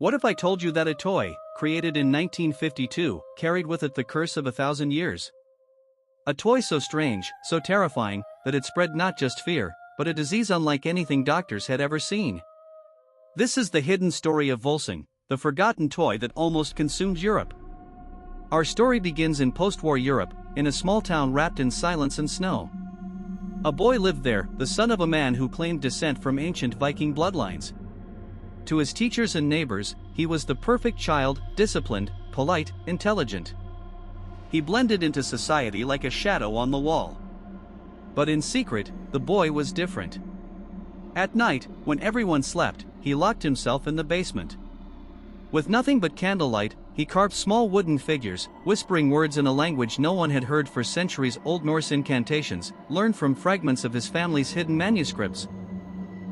What if I told you that a toy, created in 1952, carried with it the curse of 1,000 years? A toy so strange, so terrifying, that it spread not just fear, but a disease unlike anything doctors had ever seen. This is the hidden story of Völsung, the forgotten toy that almost consumed Europe. Our story begins in post-war Europe, in a small town wrapped in silence and snow. A boy lived there, the son of a man who claimed descent from ancient Viking bloodlines. To his teachers and neighbors, he was the perfect child, disciplined, polite, intelligent. He blended into society like a shadow on the wall. But in secret, the boy was different. At night, when everyone slept, he locked himself in the basement. With nothing but candlelight, he carved small wooden figures, whispering words in a language no one had heard for centuries, old Norse incantations, learned from fragments of his family's hidden manuscripts.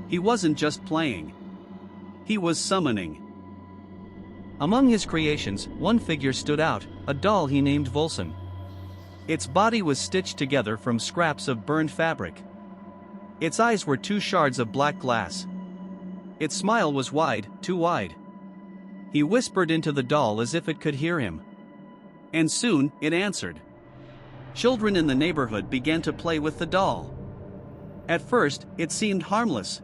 He wasn't just playing. He was summoning. Among his creations, one figure stood out, a doll he named Völsung. Its body was stitched together from scraps of burned fabric. Its eyes were two shards of black glass. Its smile was wide, too wide. He whispered into the doll as if it could hear him. And soon, it answered. Children in the neighborhood began to play with the doll. At first, it seemed harmless.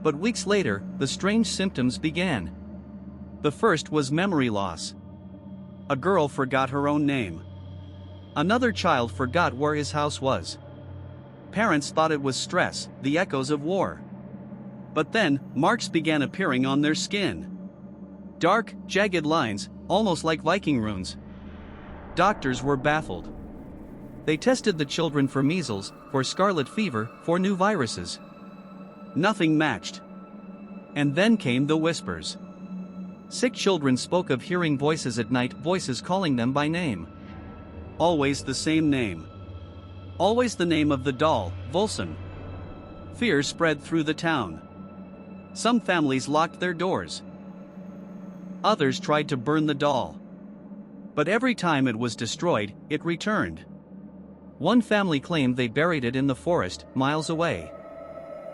But weeks later, the strange symptoms began. The first was memory loss. A girl forgot her own name. Another child forgot where his house was. Parents thought it was stress, the echoes of war. But then, marks began appearing on their skin. Dark, jagged lines, almost like Viking runes. Doctors were baffled. They tested the children for measles, for scarlet fever, for new viruses. Nothing matched. And then came the whispers. Sick children spoke of hearing voices at night, voices calling them by name. Always the same name. Always the name of the doll, Völsung. Fear spread through the town. Some families locked their doors. Others tried to burn the doll. But every time it was destroyed, it returned. One family claimed they buried it in the forest, miles away.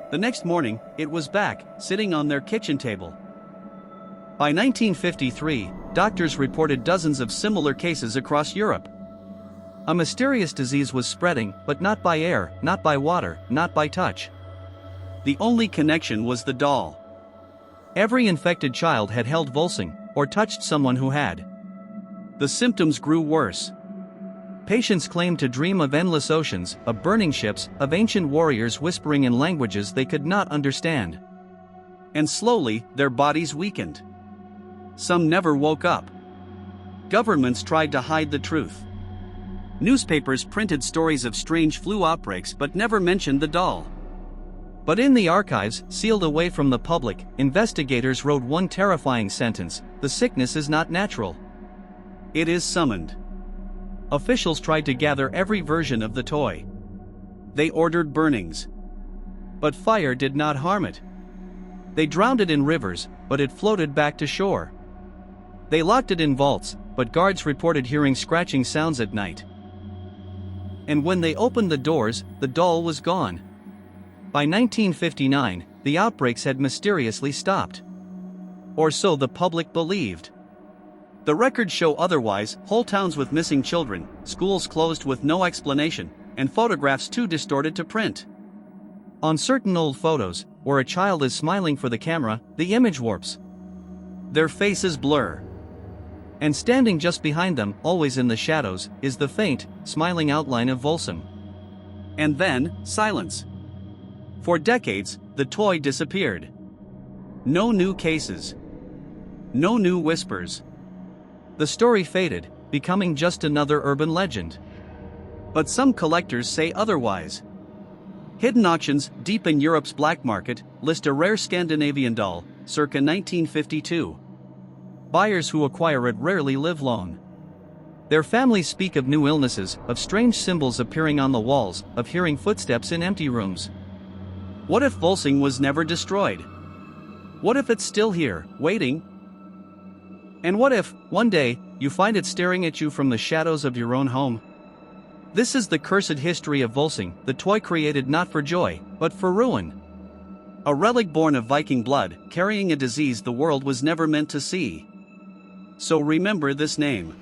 The next morning, it was back, sitting on their kitchen table. By 1953, doctors reported dozens of similar cases across Europe. A mysterious disease was spreading, but not by air, not by water, not by touch. The only connection was the doll. Every infected child had held Völsung, or touched someone who had. The symptoms grew worse. Patients claimed to dream of endless oceans, of burning ships, of ancient warriors whispering in languages they could not understand. And slowly, their bodies weakened. Some never woke up. Governments tried to hide the truth. Newspapers printed stories of strange flu outbreaks but never mentioned the doll. But in the archives, sealed away from the public, investigators wrote one terrifying sentence: the sickness is not natural. It is summoned. Officials tried to gather every version of the toy. They ordered burnings. But fire did not harm it. They drowned it in rivers, but it floated back to shore. They locked it in vaults, but guards reported hearing scratching sounds at night. And when they opened the doors, the doll was gone. By 1959, the outbreaks had mysteriously stopped. Or so the public believed. The records show otherwise: whole towns with missing children, schools closed with no explanation, and photographs too distorted to print. On certain old photos, where a child is smiling for the camera, the image warps. Their faces blur. And standing just behind them, always in the shadows, is the faint, smiling outline of Völsung. And then, silence. For decades, the toy disappeared. No new cases. No new whispers. The story faded, becoming just another urban legend. But some collectors say otherwise. Hidden auctions, deep in Europe's black market, list a rare Scandinavian doll, circa 1952. Buyers who acquire it rarely live long. Their families speak of new illnesses, of strange symbols appearing on the walls, of hearing footsteps in empty rooms. What if Völsung was never destroyed? What if it's still here, waiting? And what if, one day, you find it staring at you from the shadows of your own home? This is the cursed history of Völsung, the toy created not for joy, but for ruin. A relic born of Viking blood, carrying a disease the world was never meant to see. So remember this name.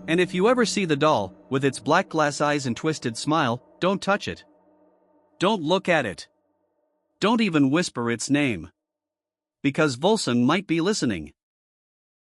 And if you ever see the doll, with its black glass eyes and twisted smile, don't touch it. Don't look at it. Don't even whisper its name. Because Völsung might be listening.